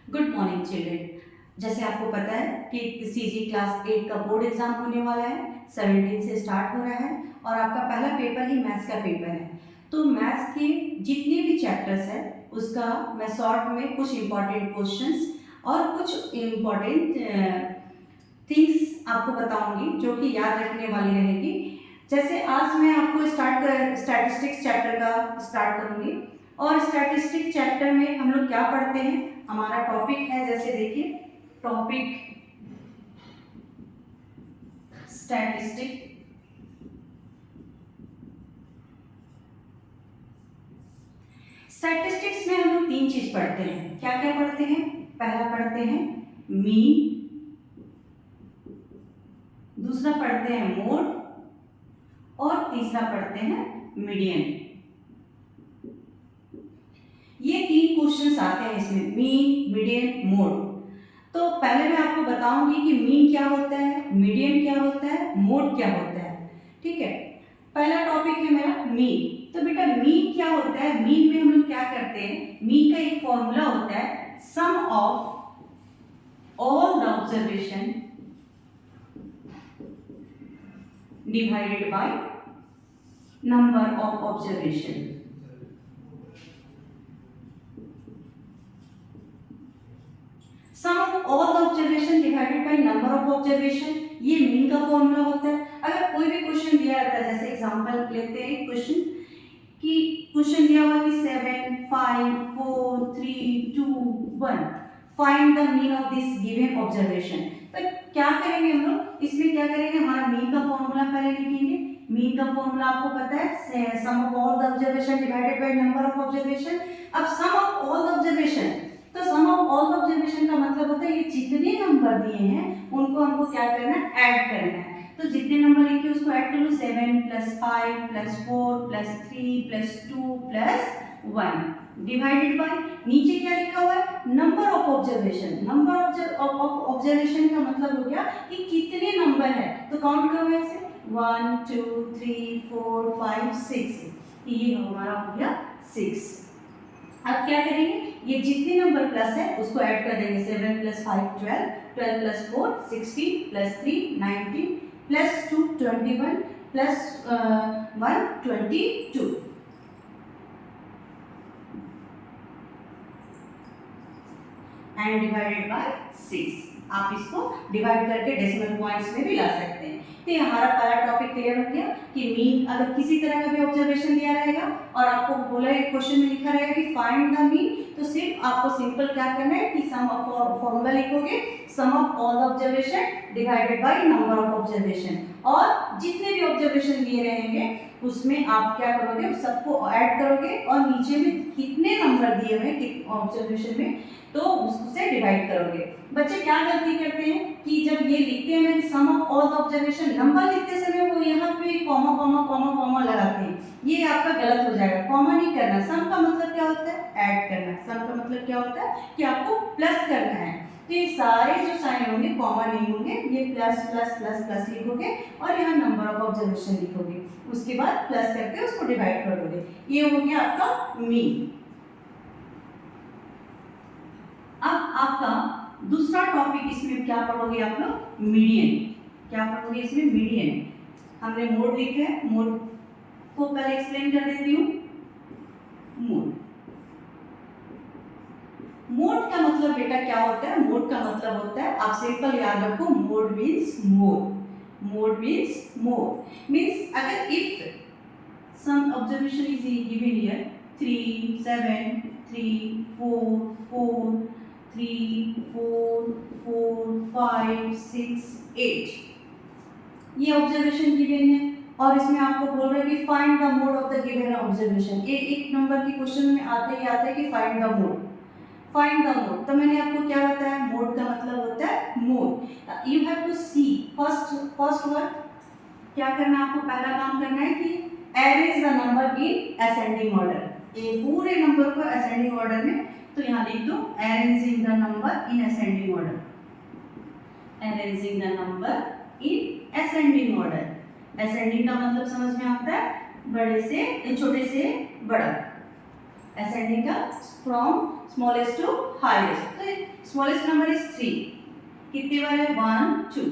Good morning children. जैसे आपको पता है कि सीजी क्लास 8 का बोर्ड एग्जाम होने वाला है, 17 से स्टार्ट हो रहा है और आपका पहला पेपर ही मैथ्स का पेपर है। तो मैथ्स के जितने भी चैप्टर्स है उसका मैं शॉर्ट में कुछ इम्पॉर्टेंट क्वेश्चंस और कुछ इम्पॉर्टेंट थिंग्स आपको बताऊंगी जो कि याद रखने वाली रहेगी। जैसे आज मैं आपको स्टैटिस्टिक्स चैप्टर का स्टार्ट करूंगी और स्टैटिस्टिक्स चैप्टर में हम लोग क्या पढ़ते हैं, हमारा टॉपिक है, जैसे देखिए टॉपिक स्टैटिस्टिक। स्टैटिस्टिक्स में हम लोग तीन चीज पढ़ते हैं। क्या क्या पढ़ते हैं? पहला पढ़ते हैं मीन, दूसरा पढ़ते हैं मोड और तीसरा पढ़ते हैं मीडियन। ये तीन क्वेश्चंस आते हैं इसमें, मीन, मीडियन, मोड। तो पहले मैं आपको बताऊंगी कि मीन क्या होता है, मीडियन क्या होता है, मोड क्या होता है। ठीक है, पहला टॉपिक है मेरा मीन। तो बेटा मीन क्या होता है? मीन में हम लोग क्या करते हैं, मीन का एक फॉर्मूला होता है sum of all the observation divided by number of observation. Sum of all the observation divided by number of observation, ये मीन का फॉर्मूला होता है। अगर कोई भी क्वेश्चन दिया रहता है, जैसे एग्जांपल लेते हैं क्वेश्चन कि क्वेश्चन दिया हुआ कि 7 5 4 3 2 1 find the mean of this given observation. तो क्या करेंगे हम लोग इसमें, क्या करेंगे, हमारा मीन का फॉर्मूला पहले लिखेंगे। मीन का फॉर्मूला आपको पता है sum of all the observation divided by number of observation. अब sum of all the observation, तो sum of all the observation का मतलब होता है ये जितने नंबर दिए हैं उनको हमको क्या करना है, ऐड करना है। तो जितने नंबर लिखे उसको ऐड कर लो, 7 + 5 + 4 + 3 + 2 + 1 डिवाइडेड बाय, नीचे क्या लिखा हुआ है, number of observation. Number of observation का मतलब हो गया कि कितने नंबर है, तो काउंट करो ऐसे 1 2 3 4 5 6, ये हमारा हो गया 6। अब क्या करेंगे, ये जितने नंबर प्लस है उसको ऐड कर देंगे, 7 + 5 12 12 + 4 16 + 3 19 + 2 21 + 1 22 एंड डिवाइडेड बाय 6। आप इसको डिवाइड करके डेसिमल पॉइंट्स में भी ला सकते हैं। तो ये हमारा पहला टॉपिक क्लियर हो गया कि मीन, अगर किसी तरह का भी ऑब्जर्वेशन दिया रहेगा और आपको बोला है क्वेश्चन में लिखा रहेगा कि फाइंड द मीन, तो सिर्फ आपको सिंपल क्या करना है कि सम ऑफ फॉर्मूला लिखोगे, sum of all observation divided by number of observation, और जितने भी ऑब्जर्वेशन दिए रहेंगे उसमें आप क्या करोगे, सबको ऐड करोगे और नीचे में कितने नंबर दिए हुए ऑब्जर्वेशन में तो उससे डिवाइड करोगे। बच्चे क्या गलती करते हैं कि जब ये लिखते हैं ना कि सम ऑफ ऑल ऑब्जर्वेशन, नंबर लिखते समय वो यहाँ पे कॉमा कॉमा कॉमा कॉमा लगाते हैं, ये आपका गलत हो जाएगा। कॉमा नहीं करना, सम का मतलब क्या होता है, ऐड करना। सम का मतलब क्या होता है कि आपको प्लस करना है। तो ये सारे जो साइन होंगे कॉमा नहीं होंगे, ये प्लस प्लस प्लस प्लस लिखोगे और यहाँ नंबर ऑफ ऑब्जर्वेशन लिखोगे, उसके बाद प्लस करके उसको डिवाइड कर दोगे। ये हो गया आपका मीन। अब आपका दूसरा टॉपिक इसमें क्या पढ़ोगे आप लोग, मीडियन। क्या पढ़ोगे इसमें, मीडियन। हमने मोड लिखा है, मोड को पहले एक्सप्लेन कर देती हूँ। मोड, मोड का मतलब बेटा क्या होता है, मोड का मतलब होता है, आप सिंपल याद रखो, mode means more. Mode means more means अगर if some observation is given here 3 7 3 4 4 3 4 4 5 6 8, ये ऑब्जर्वेशन गिवन है और इसमें आपको बोल रहा है कि find the mode of the given observation. एक नंबर के क्वेश्चन में आते ही आता है कि find the mode, find the mode. तो मैंने आपको क्या बताया, मोड का मतलब होता है mode. You have to see first word, क्या करना है आपको, पहला काम करना है कि arrange the number in ascending order. ये पूरे नंबर को असेंडिंग ऑर्डर में, तो यहाँ लिख दो arranging the number in ascending order. Arranging the number in ascending order. Ascending का मतलब समझ में आता है, बड़े से छोटे से बड़ा। असेंडिंग का फ्रॉम स्मॉलेस्ट टू हाईएस्ट। तो स्मॉलेस्ट नंबर इज 3, कितने बार है 1 2,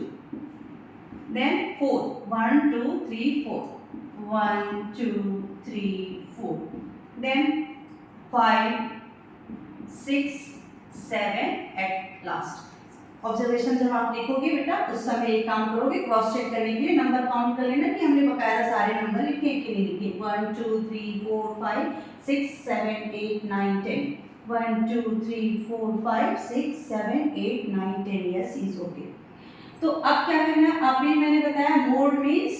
then 4 1 2 3 4, 1 2 3 4, then 5 6 7 at last. Observation जब आप लिखोगे बेटा उस समय एक काम करोगे, क्रॉस चेक करने के लिए नंबर काउंट कर लेना कि हमने बकायदा सारे नंबर लिखे कि नहीं लिखे। 1 2 3 4 5 6 7 8 9 10, 1 2 3 4 5 6 7 8 9 10, यस इज ओके। तो अब क्या करना है, अभी मैंने बताया mode means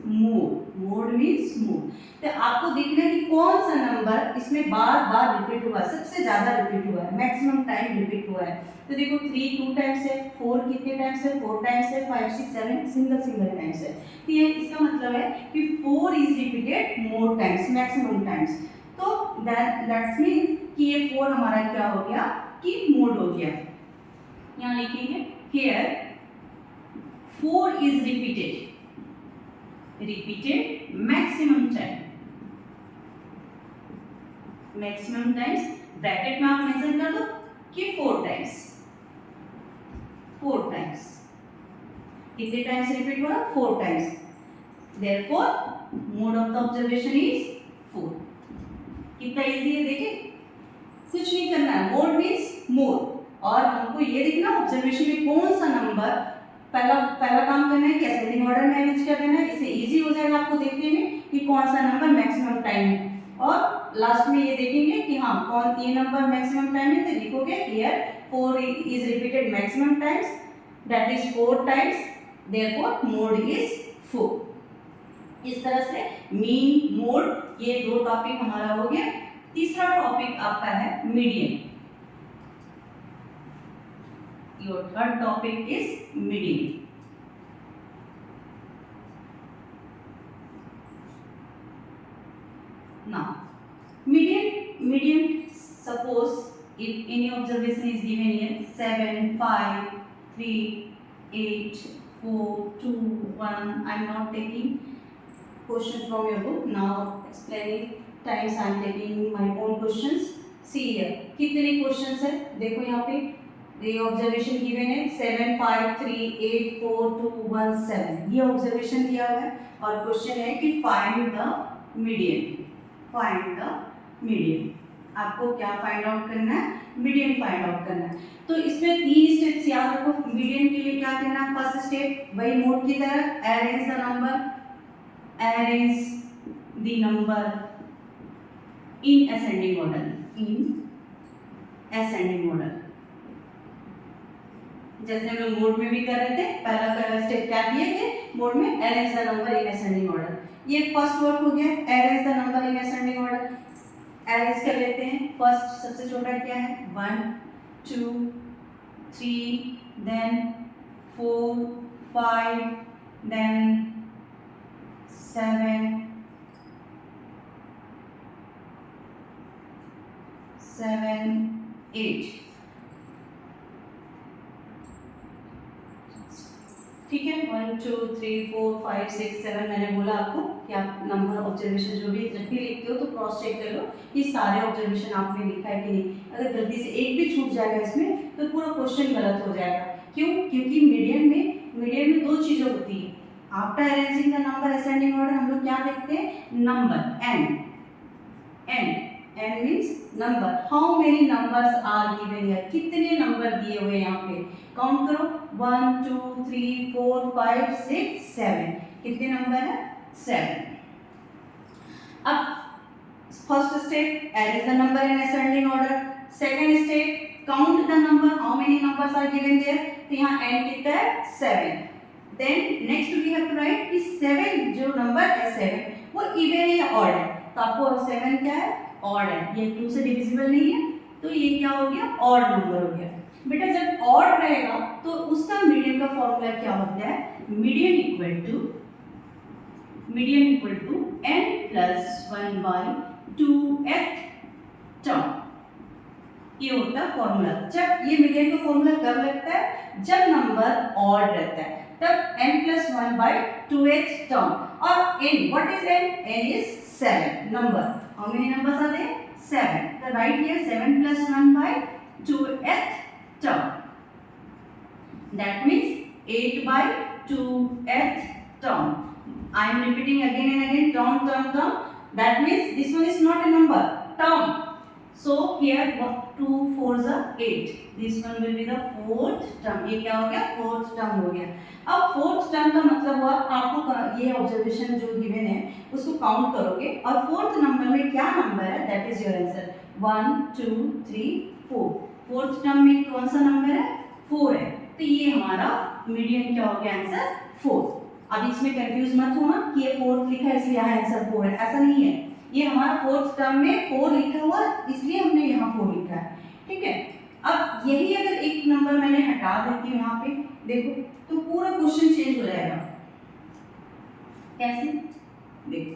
move, mode means move. तो आपको देखना है कि कौन सा नंबर इसमें बार बार रिपीट हुआ है, सबसे ज्यादा रिपीट हुआ है, मैक्सिमम टाइम रिपीट हुआ है। तो देखो 3 2 टाइम्स है, 4 कितने टाइम्स है 4 टाइम्स है, 5 6 7 सिंगल टाइम्स है। तो ये इसका मतलब है कि 4 is repeated more times, maximum times. तो दैट्स मीन कि ये 4 हमारा क्या हो गया कि मोड हो गया। यहाँ लिखेंगे here 4 is repeated maximum time, maximum times bracket में आप मेंशन कर दो कि 4 टाइम्स, 4 टाइम्स कितने टाइम्स रिपीट हो रहा 4 times, therefore mode of the observation is 4। कितना इजी है देखिए, कुछ नहीं करना है, मोड मीन्स मोड, और हमको ये देखना ऑब्जर्वेशन में कौन सा नंबर पहला काम करना है कि असेंडिंग ऑर्डर में अरेंज कर देना है। इससे इजी हो जाएगा आपको देखने में कि कौन सा नंबर मैक्सिमम टाइम है, और लास्ट में ये देखेंगे कि हाँ कौन ये नंबर मैक्सिमम टाइम है। तो लिखोगे here 4 is repeated maximum times, that is 4 times, therefore mode is 4। इस तरह से मीन मोड ये दो टॉपिक हमारा हो गया। तीसरा टॉपिक आपका है median. Your third topic is median. Now, median. Suppose if any observation is given here 7 5 3 8 4 2 1. I am not taking question from your book. Now explaining times I am taking my own questions. See here कितने questions है, देखो यहाँ पे ये observation given है 7 5 3 8 4 2 1 7, ये observation दिया हुआ है और क्वेश्चन है कि find the median, find the median. आपको क्या फाइंड आउट करना है, मीडियन फाइंड आउट करना है। तो इसमें 3 स्टेप्स याद रखो। मीडियन के लिए क्या करना है, फर्स्ट स्टेप वही मोड की तरह arrange the number, arrange the number in ascending order, in ascending order, जैसे हम लोग मोड में भी कर रहे थे। पहला स्टेप क्या किए थे मोड में, arrange the number in ascending order. ये फर्स्ट वर्क हो गया, arrange the number in ascending order. Arrange कर लेते हैं। फर्स्ट सबसे छोटा क्या है 1 2 3, देन 4 5, देन 7 8। ठीक है 1 2 3 4 5 6 7 मैंने बोला आपको कि आप नंबर ऑब्जर्वेशन जो भी जब भी लिखते हो तो क्रॉस चेक कर लो कि सारे ऑब्जर्वेशन आपने लिखा है कि नहीं। अगर गलती से एक भी छूट जाएगा इसमें तो पूरा क्वेश्चन गलत हो जाएगा। क्यों, क्योंकि मीडियन में दो चीज़ें होती है। After arranging the number ascending order हम लोग क्या देखते हैं, number N means number, how many numbers are given here, कितने नंबर दिए हुए हैं यहाँ पे, काउंट करो 1 2 3 4 5 6 7, कितने नंबर है 7। अब first step arrange the number in ascending order, second step count the number, how many numbers are given there, तो यहाँ n कितना है 7। Then next we have to write कि 7 जो नंबर है 7 वो इवन है या ऑड है, तो आपको 7 क्या है ऑड है, ये 2 से डिविजिबल नहीं है, तो ये क्या हो गया ऑड नंबर हो गया। बेटा जब ऑड रहेगा तो उसका मीडियन का फॉर्मूला क्या होता है, median equal to n plus 1 by 2th term, ये होता है फॉर्मूला। जब ये मीडियन का फॉर्मूला कब लगता है, जब नंबर ऑड रहता है, तब n plus 1 by 2th term. और n, what is n is 7 number. How many numbers are there? 7. The right here 7 plus 1 by 2th term. that means 8 by 2th term. I am repeating again and again, term. That means this one is not a number, term. So here 2 4s are 8. This one will be the fourth term. ये क्या हो गया, fourth term हो गया. अब fourth term का मतलब हुआ आपको ये ऑब्जर्वेशन जो गिवन है उसको काउंट करोगे और फोर्थ नंबर में क्या नंबर है, that is your answer. 1 2 3 4. Fourth term में कौन सा नंबर है, 4 है. तो ये हमारा मीडियन क्या हो गया, आंसर 4. अब इसमें कंफ्यूज मत होना कि ये फोर्थ लिखा है इसलिए यहाँ आंसर 4 है, ऐसा नहीं है. ये हमारा फोर्थ टर्म में 4 लिखा हुआ इसलिए हमने यहाँ 4 लिखा है. ठीक है. अब यही अगर एक नंबर मैंने हटा देती हूँ यहाँ पे, देखो तो पूरा क्वेश्चन चेंज हो जाएगा. कैसे, देखो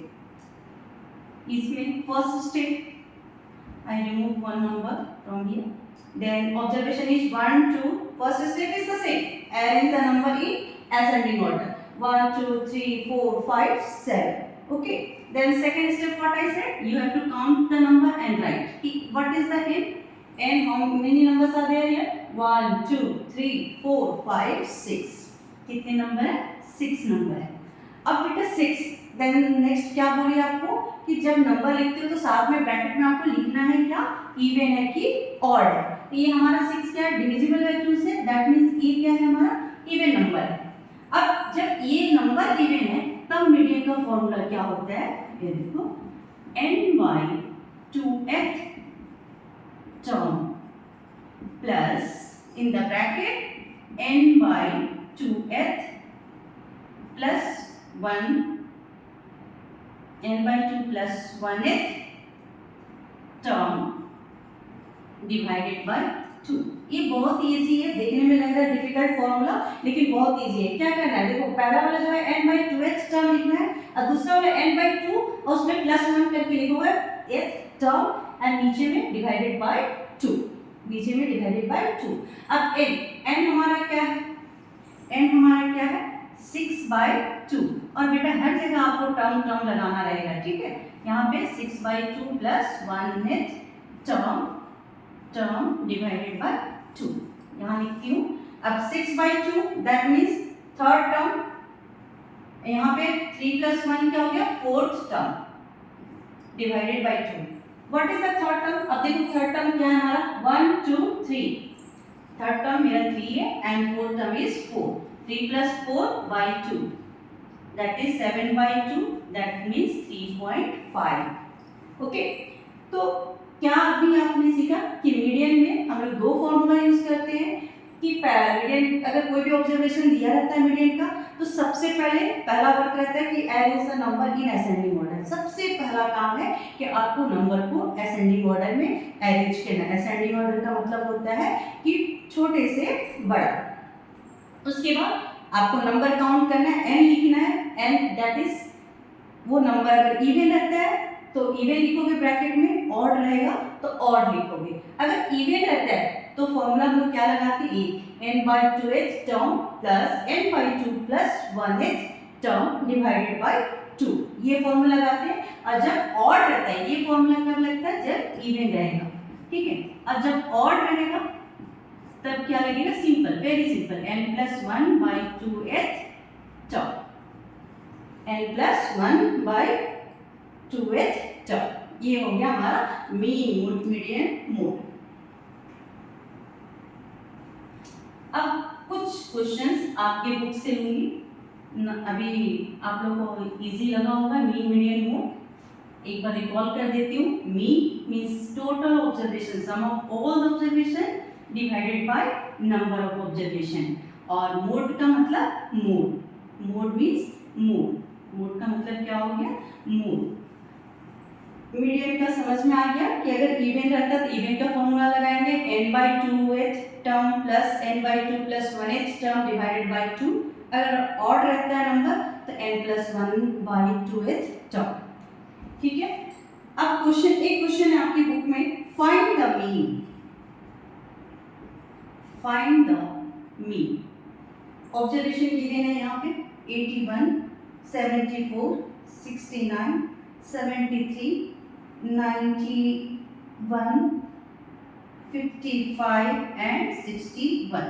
इसमें first step I remove one number from here, then observation is 1 2. First step is the same, arrange the number in ascending order. 1 2 3 4 5 7. Okay. Then second step, what I said, you have to count the number and write. What is the n? N, how many numbers are there here? 1 2 3 4 5 6. कितने number है, 6 number है. अब बेटा 6, then next क्या बोली आपको कि जब नंबर लिखते हो तो साथ में ब्रैकेट में आपको लिखना है क्या, इवन है कि ऑड है. तो ये हमारा 6 क्या है, डिविजिबल है 2 से, दैट मींस ये क्या है हमारा, इवन नंबर है. अब जब ये नंबर इवन है तब मीडियन का फॉर्मूला क्या होता है, ये देखो, n by 2th term plus in the bracket n by 2th plus 1, n by 2 plus 1th term divided by 2. ये बहुत इजी है, देखने में लग रहा है डिफिकल्ट फॉर्मूला लेकिन बहुत इजी है. क्या करना है, देखो पहला वाला जो है n by 2th टर्म लिखना है और दूसरा वाला n by 2 और उसमें प्लस 1 करके लिखोगे th टर्म एंड नीचे में डिवाइडेड बाय 2, नीचे में डिवाइडेड बाय 2. अब n हमारा क्या है, n हमारा क्या है 6 by 2. और बेटा हर जगह आपको टर्म लगाना रहेगा. ठीक है, यहाँ पे 6 by 2 plus 1th term divided by 2 यहाँ लिखती हूँ. अब 6 by 2 that means third term, यहाँ पे 3 plus 1 क्या हो गया, fourth term divided by 2. What is the third term, अब देखो थर्ड टर्म क्या है हमारा, 1 2 3. थर्ड टर्म मेरा 3 है and fourth term is 4. 3 plus 4 by 2 that is 7 by 2, that means 3.5. Okay. तो क्या अभी आपने सीखा कि मीडियन में हम लोग दो फॉर्मूला यूज करते हैं कि मीडियन अगर कोई भी ऑब्जर्वेशन दिया रहता है मीडियन का तो सबसे पहला वर्क रहता है कि arrange the number in ascending order. सबसे पहला काम है कि आपको नंबर को असेंडिंग ऑर्डर में अरेंज करना है. असेंडिंग ऑर्डर का मतलब होता है कि छोटे से बड़ा. उसके बाद आपको नंबर काउंट करना है, n लिखना है, n दैट इज वो नंबर अगर इवन रहता है तो इवन लिखोगे ब्रैकेट में, ऑड रहेगा तो ऑड लिखोगे. अगर इवन रहता है तो फॉर्मूला हम लोग क्या लगाते हैं, n by 2th term plus n by 2 plus 1th term divided by 2. ये फॉर्मूला लगाते हैं. और जब ऑड रहता है ये फॉर्मूला कब लगता है, जब इवन रहेगा. ठीक है. और जब ऑड रहेगा तब क्या लगेगा, simple, very simple, n plus 1 by 2th term, n plus 1 by 2th term. ये हो गया हमारा मीन मोड, मीडियन मोड. अब कुछ क्वेश्चंस आपके बुक से लूंगी. अभी आप लोगों को इजी लगा होगा मीन मीडियन मोड. एक बार रिकॉल कर देती हूँ. Mean means total observation, sum of all observation divided by number of observation. और मोड का मतलब mode, mode means mode, mode का मतलब क्या हो गया, मोड. मीडियन का समझ में आ गया कि अगर इवन रहता तो इवन का फॉर्मूला लगाएंगे, n by 2th term plus n by 2 plus 1th term divided by 2. अगर ऑड रहता है नंबर तो n plus 1 by 2th term. ठीक है. अब क्वेश्चन, एक क्वेश्चन है आपकी बुक में, find the mean. Find the mean. Observation given है यहाँ पे 81 74 69 73 91 55 and 61.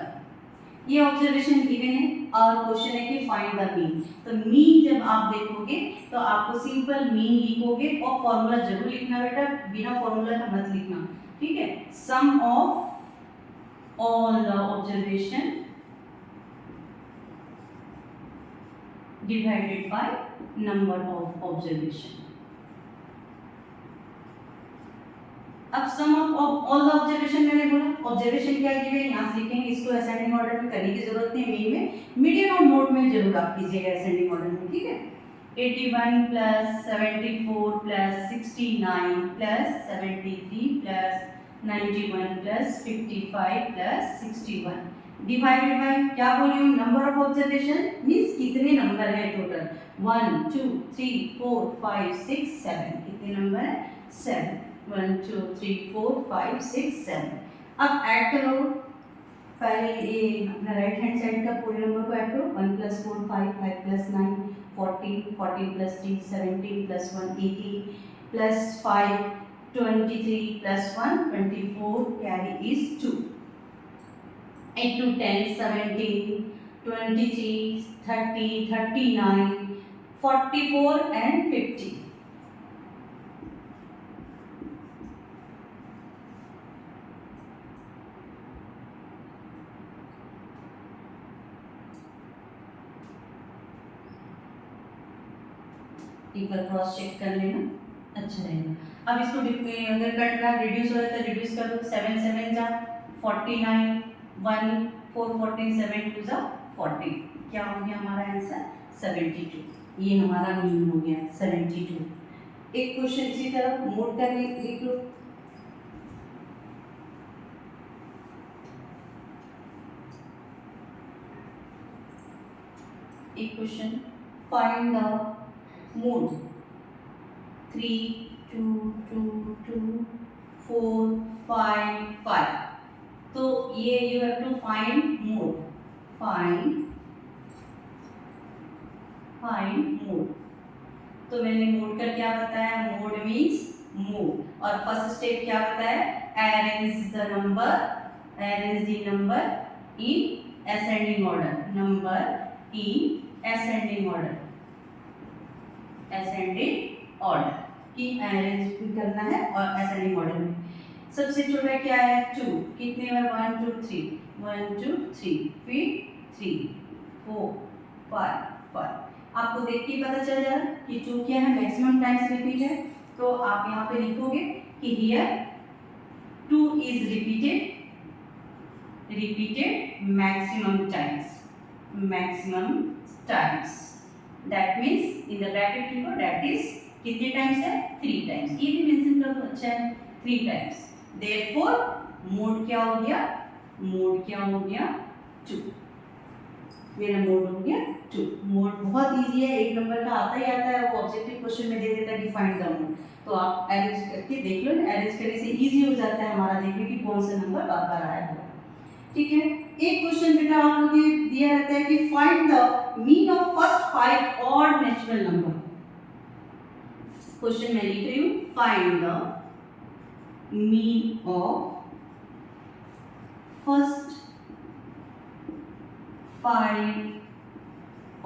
ये ऑब्जर्वेशन गिवन है और क्वेश्चन है कि फाइंड द मीन। तो मीन जब आप देखोगे तो आपको सिंपल मीन लिखोगे और फॉर्मूला जरूर लिखना बेटा, बिना फॉर्मूला का मत लिखना, ठीक है। Sum of all the observation divided by number of observation. अब sum of all the observation मैंने बोला, ऑब्जर्वेशन क्या गिवन है यहाँ से लिखेंगे, इसको असेंडिंग ऑर्डर में करने की जरूरत नहीं, मीन में मीडियन और मोड में जरूर आप कीजिएगा असेंडिंग ऑर्डर में, ठीक है। 81 plus 74 plus 69 plus 73 plus 91 plus 55 plus 61 divided by क्या बोलिए, नंबर ऑफ ऑब्जर्वेशन मींस कितने नंबर है टोटल, 1 2 3 4 5 6 7, कितने नंबर है 7, 1 2 3 4 5 6 7। अब ऐड करो, पहले ये अपना राइट हैंड साइड का पूरे नंबर को ऐड करो, 1 plus 4 5 5 plus 9 14 14 plus 3 17 plus 1 18 plus 5 23 plus 1 24 carry is 2, 8 to 10 17 23 30 39 44 and 50। एक बार क्रॉस चेक कर लेना, अच्छा रहेगा। अब इसको अगर कट रहा रिड्यूस हो रहा है तो रिड्यूस कर लो, 7 7 जा 49 1 4 14 7 2 जा 40, क्या हो गया हमारा आंसर 72, ये हमारा मीन हो गया 72। एक क्वेश्चन इसी तरह मोड का लिख लो, एक क्वेश्चन फाइंड द मोड 3 2 2 2 4 5 5, तो ये you have to find mode, find mode. तो मैंने मोड का क्या बताया, मोड मीन्स मूव, और फर्स्ट स्टेप क्या बताया, arrange the number, arrange the number in ascending order, number in ascending order, ascending order की अरेंज करना है और असेंडिंग ऑर्डर में। सबसे छोटा क्या है 2, कितने बार 1 2 3 1 2 3, फिर 3 4 5 5, आपको देख के पता चल जाएगा कि 2 क्या है, मैक्सिमम टाइम्स रिपीट है, तो आप यहाँ पे लिखोगे कि here 2 is repeated maximum times, that means in the bracket लिखो दैट इज कितने टाइम्स है 3 टाइम्स, ये भी मेंशन कर दो, अच्छा है 3 टाइम्स। देयरफॉर मोड क्या हो गया, मोड क्या हो गया 2, मेरा मोड हो गया 2। मोड बहुत इजी है, एक नंबर का आता ही आता है, वो ऑब्जेक्टिव क्वेश्चन में दे देता है डिफाइन द मोड, तो आप अरेंज करके देख लो, अरेंज करने से इजी हो जाता है हमारा देखने कि कौन सा नंबर बार बार आया होगा, ठीक है। एक क्वेश्चन बेटा आप लोगों को दिया रहता है कि find the mean of first 5 odd natural number. Question मैं लिख रही हूँ, find the mean of first 5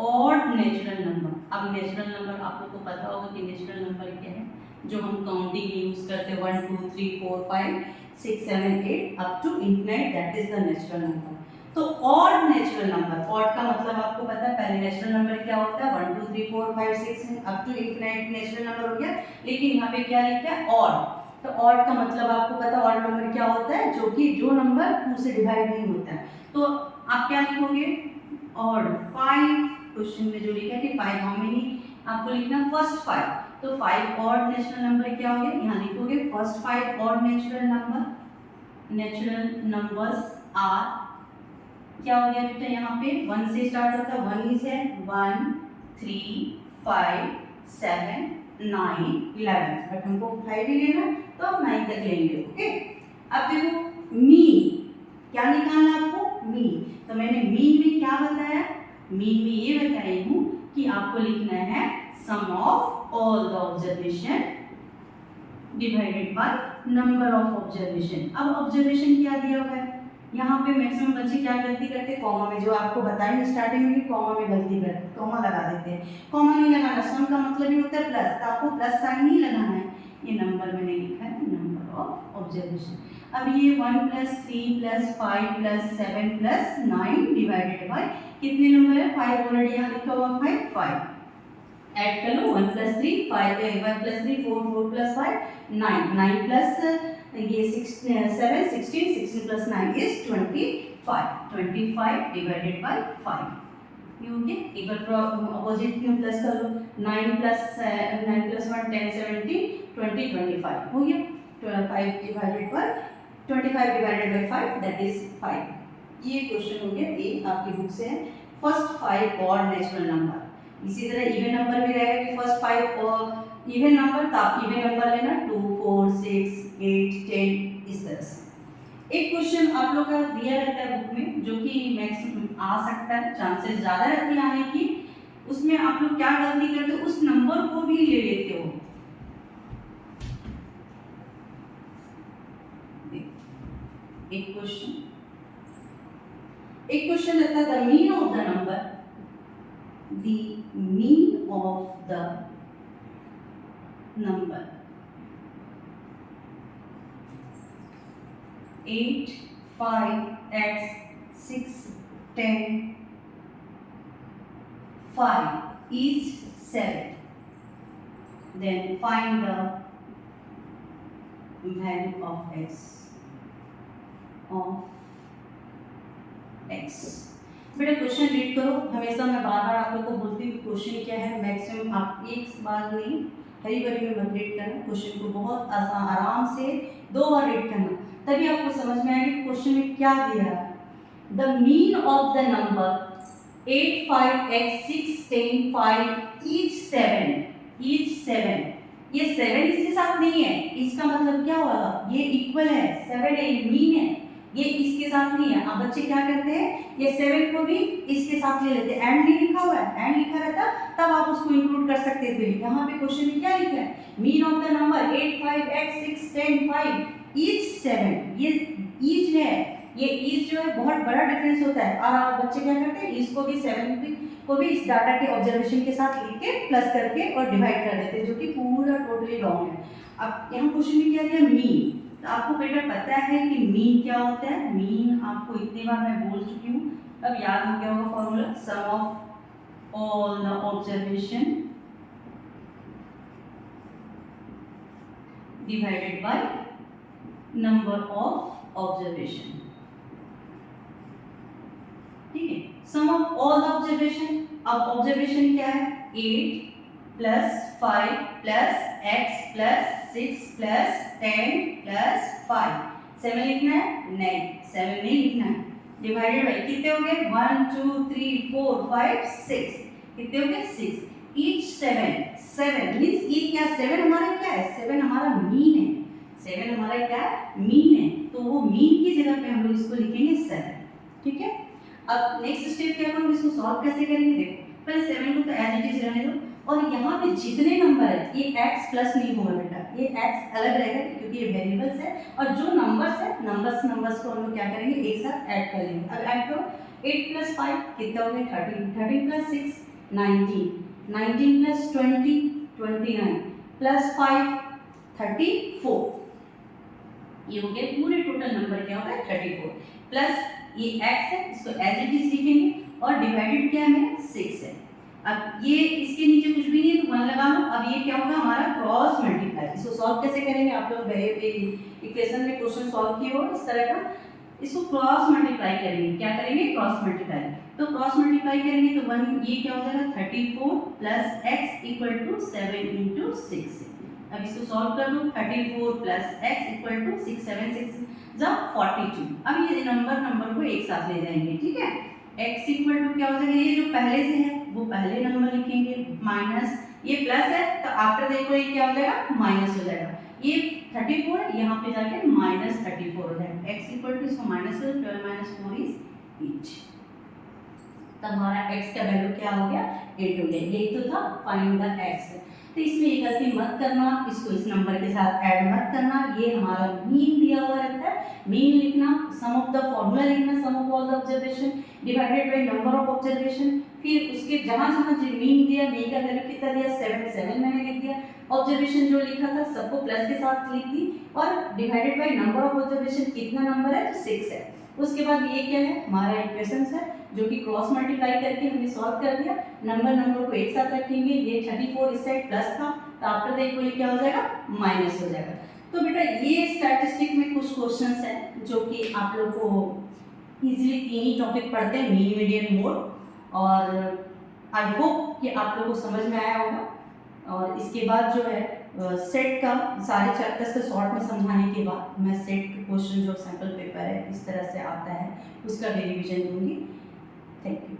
odd natural number. अब नेचुरल नंबर आप लोग को पता होगा कि नेचुरल नंबर क्या है, जो हम काउंटिंग में यूज करते हैं 1 2 3 4 5 6 7 8 up to infinite, that is the natural number. तो ऑड नेचुरल नंबर, ऑड का मतलब आपको पता है, पहले नेचुरल नंबर क्या होता है 1 2 3 4 5 6 up to infinite natural number हो गया, लेकिन यहाँ पे क्या लिखा है ऑड, तो ऑड का मतलब आपको पता है ऑड नंबर क्या होता है, जो नंबर 2 से डिवाइड नहीं होता है, तो आप क्या लिखोगे ऑड 5, क्वेश्चन में जो लिखा है कि 5 हाउ मेनी, आपको लिखना फर्स्ट 5, तो 5 ऑड नेचुरल नंबर क्या हो गया, यहाँ लिखोगे first 5 odd natural numbers are, क्या हो गया बेटा, यहाँ पे 1 से स्टार्ट होता है, 1 इज है 1 3 5 7 9 11, बट हमको 5 ही लेना तो आप 9 तक लेंगे, ओके। अब देखो मीन क्या निकालना आपको, मीन, तो मैंने मीन में क्या बताया, मीन में ये बताई हूँ कि आपको लिखना है sum of all the observation divided by number of observation. अब ऑब्जर्वेशन क्या दिया हुआ है यहाँ पे मैक्सिमम बच्चे क्या गलती करते हैं, कॉमा में, जो आपको बताएंगे स्टार्टिंग में, कॉमा में गलती करते हैं, कॉमा लगा देते हैं। कॉमा नहीं लगाना, सम का मतलब ही होता है प्लस, तो आपको प्लस साइन नहीं लगाना है। ये नंबर मैंने लिखा है, नंबर ऑफ ऑब्जर्वेशन। अब ये 1 + 3 + 5 + 7 + 9 डिवाइडेड बाय कितने नंबर है, 5 ऑलरेडी यहाँ लिखा हुआ 5 ऐड कर लो, 1 + 3 5 1 + 3 4 4 + 5 9 9 प्लस ये 6 7 16 16 + 9 is 25 डिवाइडेड बाय 5 ये हो गया। एक बार अपोजिट में प्लस कर लो, 9 + 1 10 17 20 25 हो गया। 5 divided by 25 divided by 5 that is 5। ये क्वेश्चन हो गया, ये आपकी बुक से है, फर्स्ट 5 और नेचुरल नंबर। इसी तरह इवन नंबर में रहेगा कि फर्स्ट 5 और इवन नंबर, तो आप इवन नंबर लेना 2 4 6 8 10 इस तरह से। एक क्वेश्चन आप लोग का दिया रहता है बुक में, जो कि मैक्सिमम आ सकता है, चांसेस ज्यादा रहती है आने की। उसमें आप लोग क्या गलती करते हो, उस नंबर को भी ले लेते हो। एक क्वेश्चन रहता है, the mean of the number, the mean of the number 8 5 x 6 10 5 is 7, then find the value of x। बेटा क्वेश्चन रीड करो, हमेशा मैं बार बार आप लोग को बोलती हूँ क्वेश्चन क्या है, मैक्सिमम आप एक बार नहीं, हरी भरी में मत रीड करना, क्वेश्चन को बहुत आराम से 2 बार रीड करना, तभी आपको समझ में आएगा क्वेश्चन में क्या दिया है। The mean of the number 8 5 x 6 10 5 each 7, ये 7 इसके साथ नहीं है, इसका मतलब क्या होगा, ये इक्वल है, 7 है, मीन है, ये इसके साथ नहीं है। अब बच्चे क्या करते हैं, ये 7 को भी इसके साथ ले लेते हैं, एंड नहीं लिखा हुआ है, एंड लिखा रहता तब आप उसको इंक्लूड कर सकते थे। यहाँ पे क्वेश्चन में क्या लिखा है, mean of the number 8 5 x 6 10 5 each 7, ये ईच है, ये ईच जो है बहुत बड़ा डिफरेंस होता है, और आप बच्चे क्या करते हैं, इसको भी 7 को भी इस डाटा के ऑब्जर्वेशन के साथ लिख के प्लस करके और डिवाइड कर देते हैं, जो कि पूरा टोटली रॉन्ग है। अब यहाँ क्वेश्चन में क्या दिया, मीन, तो आपको बेटा पता है कि मीन क्या होता है, मीन आपको इतनी बार मैं बोल चुकी हूँ, अब याद हो गया होगा formula, sum of all the observation divided by number of observation. ठीक है, sum of all the observation, अब ऑब्जर्वेशन क्या है, 8 + 5 + x + 6 + 10 + 5, 7 लिखना है, नहीं 7 नहीं लिखना है, डिवाइडेड बाय कितने हो गए, 1 2 3 4 5 6, कितने हो गए 6, ईच 7 मींस ये क्या, 7 हमारा क्या है, 7 हमारा मीन है, 7 हमारा क्या है, मीन है, तो वो मीन की जगह पे हम लोग इसको लिखेंगे 7। ठीक है, अब नेक्स्ट स्टेप क्या करूँ, इसको सॉल्व कैसे करेंगे, देखो पहले 7 को तो एज इट इज रहने दो, और यहाँ पे जितने नंबर है ये x प्लस नहीं होगा बेटा, ये x अलग रहेगा क्योंकि ये वेरिएबल्स है, और जो नंबर्स है नंबर्स को हम लोग क्या करेंगे, एक साथ ऐड कर लेंगे। अब ऐड करो, 8 + 5 कितना हो गया, 13 13 + 6 19 19 + 20 29 + 5 34, ये हो गया पूरे टोटल नंबर क्या होगा 34, प्लस ये x है, इसको एज इट इज लिखेंगे, और डिवाइडेड क्या है 6 है। अब ये इसके नीचे कुछ भी नहीं है तो 1 लगा लो। अब ये क्या होगा, हमारा क्रॉस मल्टीप्लाई, इसको सॉल्व कैसे करेंगे, आप लोग इक्वेशन में क्वेश्चन सॉल्व किए हो इस तरह का, इसको क्रॉस मल्टीप्लाई करेंगे, क्या करेंगे, क्रॉस मल्टीप्लाई, तो क्रॉस मल्टीप्लाई करेंगे तो 1 ये क्या हो जाएगा 34 + x = 7 × 6। अब इसको सॉल्व कर दो, 34 + x = 6 7 6 जब 42। अब ये नंबर को एक साथ ले जाएंगे, ठीक है, x = क्या हो जाएगा, ये जो पहले से है वो पहले नंबर लिखेंगे, माइनस ये प्लस है तो आफ्टर देखो ये क्या हो जाएगा, माइनस हो जाएगा, ये 34 है, यहाँ पे जाके -34 हो जाएगा, x = इसको माइनस करो, 12 - 4 is 8, तब हमारा x का वैल्यू क्या हो गया, 8 हो गया। यही तो था फाइंड द x। तो इसमें ये गलती मत करना, इसको इस नंबर के साथ ऐड मत करना। ये हमारा मीन दिया हुआ रहता है, मीन लिखना, सम ऑफ द फॉर्मूला लिखना, sum of all the observation divided by number of observation. फिर उसके जहाँ जहाँ जो मीन दिया, मीन का वैल्यू कितना दिया 7 मैंने लिख दिया। ऑब्जर्वेशन जो लिखा था सबको प्लस के साथ लिख दी, और divided by number of observation कितना नंबर है तो 6 है। उसके बाद ये क्या है, हमारा इक्वेशंस है जो कि क्रॉस मल्टीप्लाई करके हमने सॉल्व कर दिया। नंबर को एक साथ रखेंगे, ये 34 इस साइड प्लस था तो आफ्टर द इक्वल क्या हो जाएगा, माइनस हो जाएगा। तो बेटा ये स्टैटिस्टिक में कुछ क्वेश्चंस हैं जो कि आप लोग को इजीली 3 ही टॉपिक पढ़ते हैं, मीन मीडियन मोड, और आई होप कि आप लोगों को समझ में आया होगा। और इसके बाद जो है सेट का सारे चैप्टर्स को शॉर्ट में समझाने के बाद मैं सेट के क्वेश्चन जो सैम्पल पेपर है इस तरह से आता है उसका भी रिवीजन दूंगी। Thank you.